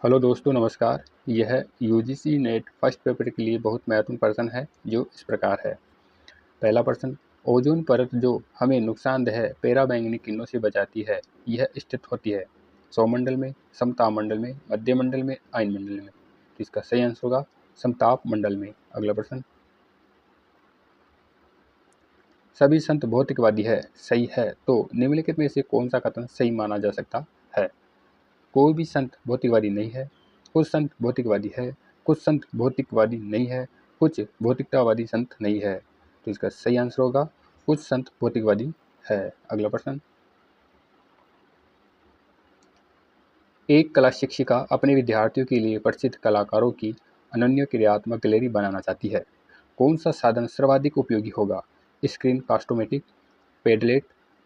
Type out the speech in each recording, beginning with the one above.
Hello दोस्तों, नमस्कार। यह यूजीसी नेट फर्स्ट पेपर के लिए बहुत महत्वपूर्ण प्रश्न है जो इस प्रकार है। पहला प्रश्न, ओजोन परत जो हमें नुकसानदेह पराबैंगनी किरणों से बचाती है, यह स्थित होती है सौरमंडल में, समताप मंडल में, मध्य मंडल में, आयनमंडल में। तो इसका सही आंसर होगा समताप मंडल में। अगला प्रश्न, सभी संत भौतिकवादी है, सही है, तो निम्नलिखित में से कौन सा कथन सही माना जा सकता है? कोई भी संत भौतिकवादी नहीं है, कुछ संत भौतिकवादी है, कुछ संत भौतिकवादी नहीं है, कुछ भौतिकतावादी संत नहीं है। तो इसका सही आंसर होगा कुछ संत भौतिकवादी है। अगला प्रश्न, एक कला शिक्षिका अपने विद्यार्थियों के लिए प्रसिद्ध कलाकारों की अनन्य क्रियात्मक गैलरी बनाना चाहती है। कौन सा साधन सर्वाधिक उपयोगी होगा? Screencastomatic, Padlet,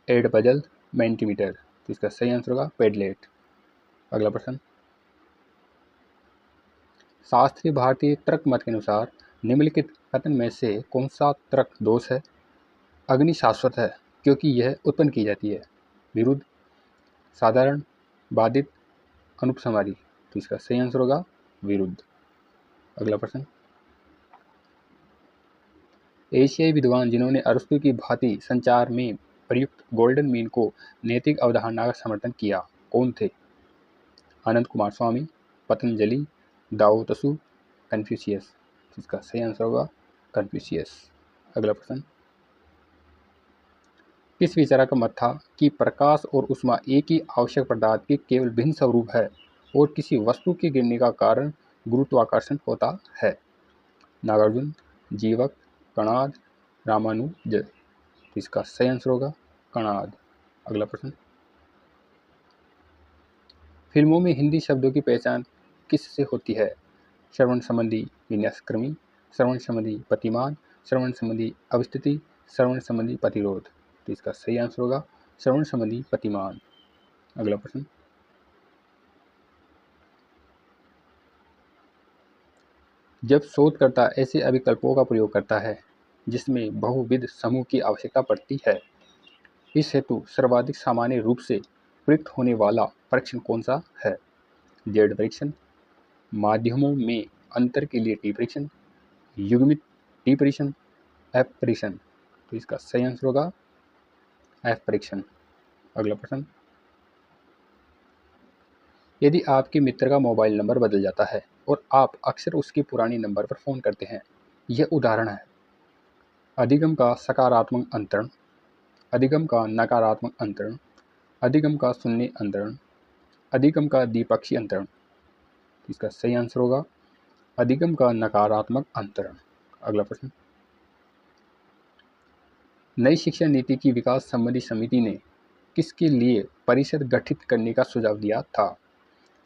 Edpuzzle, Mentimeter. तो इसका सही आंसर होगा पेडलेट। अगला प्रश्न, शास्त्रीय भारतीय तर्क मत के अनुसार निम्नलिखित कथन में से कौन सा तर्क दोष है? अग्नि शाश्वत है क्योंकि यह उत्पन्न की जाती है। विरुद्ध, साधारण, बाधित, अनुपसंहारी। तो इसका सही आंसर होगा विरुद्ध। अगला प्रश्न, एशियाई विद्वान जिन्होंने अरस्तु की भांति संचार में प्रयुक्त गोल्डन मीन को नैतिक अवधारणा का समर्थन किया, कौन थे? आनंद कुमार स्वामी, पतंजलि, दाओ त्सु, कन्फ्यूशियस। इसका सही आंसर होगा कन्फ्यूशियस। अगला प्रश्न, किस विचारक का मत था कि प्रकाश और ऊष्मा एक ही आवश्यक पदार्थ के केवल भिन्न स्वरूप है और किसी वस्तु के गिरने का कारण गुरुत्वाकर्षण होता है? नागार्जुन, जीवक, कणाद, रामानुज। इसका सही आंसर होगा कणाद। अगला प्रश्न, फिल्मों में हिंदी शब्दों की पहचान किससे होती है? श्रवण संबंधी विन्यासक्रमी, श्रवण संबंधी प्रतिमान, श्रवण संबंधी अवस्थिति, श्रवण संबंधी प्रतिरोध। तो इसका सही आंसर होगा श्रवण संबंधी प्रतिमान। अगला प्रश्न, जब शोधकर्ता ऐसे अभिकल्पों का प्रयोग करता है जिसमें बहुविध समूह की आवश्यकता पड़ती है, इस हेतु सर्वाधिक सामान्य रूप से प्रयुक्त होने वाला परीक्षण कौन सा है? जेड परीक्षण, माध्यमों में अंतर के लिए टी परीक्षण, युग्मित टी परीक्षण, एफ परीक्षण। तो इसका सही आंसर होगा एफ परीक्षण। अगला प्रश्न, यदि आपके मित्र का मोबाइल नंबर बदल जाता है और आप अक्सर उसके पुराने नंबर पर फ़ोन करते हैं, यह उदाहरण है अधिगम का सकारात्मक अंतरण, अधिगम का नकारात्मक अंतरण, अधिगम का शून्य अंतरण, अधिगम का द्विपक्षीय अंतरण। इसका सही आंसर होगा अधिगम का नकारात्मक अंतरण। अगला प्रश्न, नई शिक्षा नीति की विकास संबंधी समिति ने किसके लिए परिषद गठित करने का सुझाव दिया था?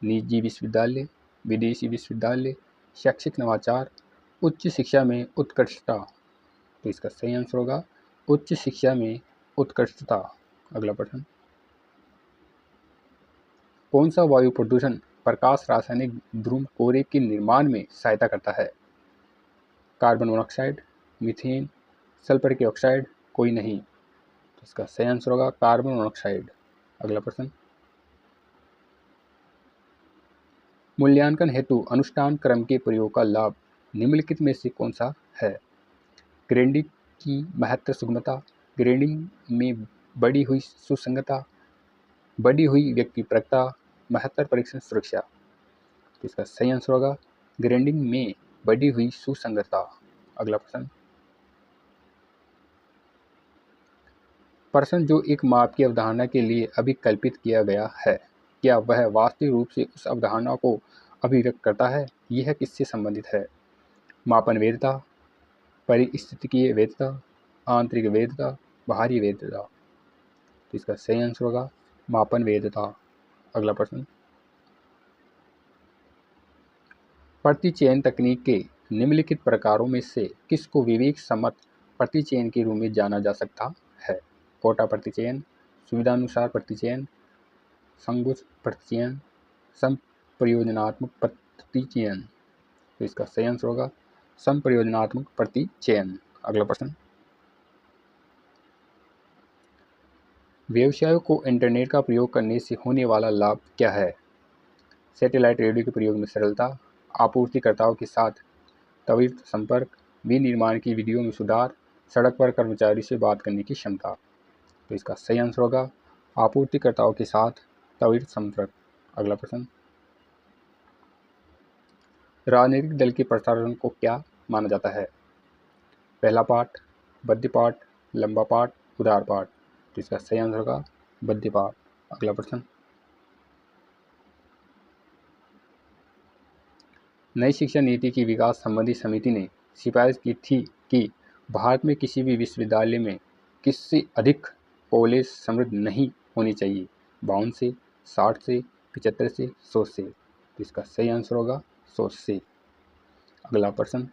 निजी विश्वविद्यालय, विदेशी विश्वविद्यालय, शैक्षिक नवाचार, उच्च शिक्षा में उत्कृष्टता। तो इसका सही आंसर होगा उच्च शिक्षा में उत्कृष्टता। अगला प्रश्न, कौन सा वायु प्रदूषण प्रकाश रासायनिक ध्रुव कोरे के निर्माण में सहायता करता है? कार्बन मोनोऑक्साइड, मीथेन, सल्फर के ऑक्साइड, कोई नहीं। तो इसका सही आंसर होगा कार्बन मोनोऑक्साइड। अगला प्रश्न, मूल्यांकन हेतु अनुष्ठान क्रम के प्रयोग का लाभ निम्नलिखित में से कौन सा है? ग्रेडिंग की महत्तर सुगमता, ग्रेडिंग में बढ़ी हुई सुसंगतता, बढ़ी हुई व्यक्तिपरकता, महत्तर परीक्षण सुरक्षा। तो इसका सही आंसर होगा ग्रेडिंग में बढ़ी हुई सुसंगतता। अगला प्रश्न, प्रश्न जो एक माप की अवधारणा के लिए अभिकल्पित किया गया है, क्या वह वास्तविक रूप से उस अवधारणा को अभिव्यक्त करता है? यह किससे संबंधित है? मापन वैधता, परिस्थितिकीय वैधता, आंतरिक वैधता, बाहरी वैधता। तो इसका सही आंसर होगा मापन वैधता। अगला प्रश्न, प्रतिचयन तकनीक के निम्नलिखित प्रकारों में से किसको विवेक सम्मत प्रतिचयन के रूप में जाना जा सकता है? कोटा प्रतिचयन, सुविधानुसार प्रतिचयन, संगुच प्रतिचयन, संप्रयोजनात्मक प्रतिचयन। तो इसका सही आंसर होगा संप्रयोजनात्मक प्रतिचयन। अगला प्रश्न, व्यवसायों को इंटरनेट का प्रयोग करने से होने वाला लाभ क्या है? सैटेलाइट रेडियो के प्रयोग में सरलता, आपूर्तिकर्ताओं के साथ त्वरित संपर्क, विनिर्माण की विधियों में सुधार, सड़क पर कर्मचारी से बात करने की क्षमता। तो इसका सही आंसर होगा आपूर्तिकर्ताओं के साथ त्वरित संपर्क। अगला प्रश्न, राजनीतिक दल के प्रसारण को क्या माना जाता है? पहला पाठ, बद्य पाठ, लंबा पाठ, उदार पाठ। तो इसका सही आंसर होगा बद्य पाठ। अगला प्रश्न, नई शिक्षा नीति की विकास संबंधी समिति ने सिफारिश की थी कि भारत में किसी भी विश्वविद्यालय में किससे अधिक कॉलेज समृद्ध नहीं होनी चाहिए, 52 से, 60 से, 75 से, 100 से। तो इसका सही आंसर होगा 100 से। अगला प्रश्न,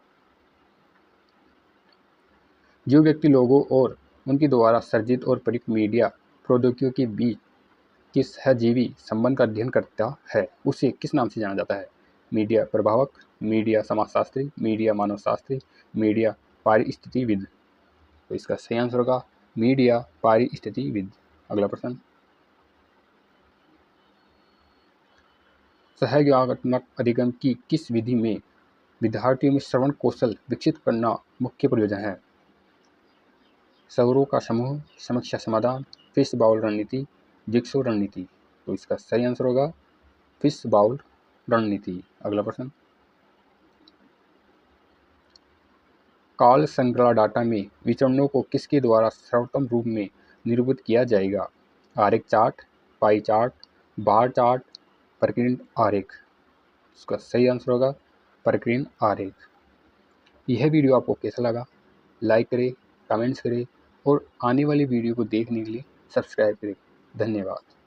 जो व्यक्ति लोगों और उनके द्वारा सर्जित और प्रयुक्त मीडिया प्रौद्योगिकियों के बीच के सहजीवी संबंध का अध्ययन करता है उसे किस नाम से जाना जाता है? मीडिया प्रभावक, मीडिया समाजशास्त्री, मीडिया मानवशास्त्री, मीडिया पारिस्थितिविद। तो इसका सही आंसर होगा मीडिया पारिस्थितिविद। अगला प्रश्न, सहयोगात्मक अधिगम की किस विधि में विद्यार्थियों में श्रवण कौशल विकसित करना मुख्य प्रयोजन है? स्वरों का समूह, समस्या समाधान, फिश बाउल रणनीति, जिक्सो रणनीति। तो इसका सही आंसर होगा फिश बाउल रणनीति। अगला प्रश्न, काल श्रृंखला डाटा में विचरणों को किसके द्वारा सर्वोत्तम रूप में निरूपित किया जाएगा? आरेख chart, pie chart, bar chart, प्रकीर्णन आरेख। इसका सही आंसर होगा प्रकीर्णन आरेख। यह वीडियो आपको कैसा लगा? लाइक करें, कमेंट्स करें और आने वाली वीडियो को देखने के लिए सब्सक्राइब करें। धन्यवाद।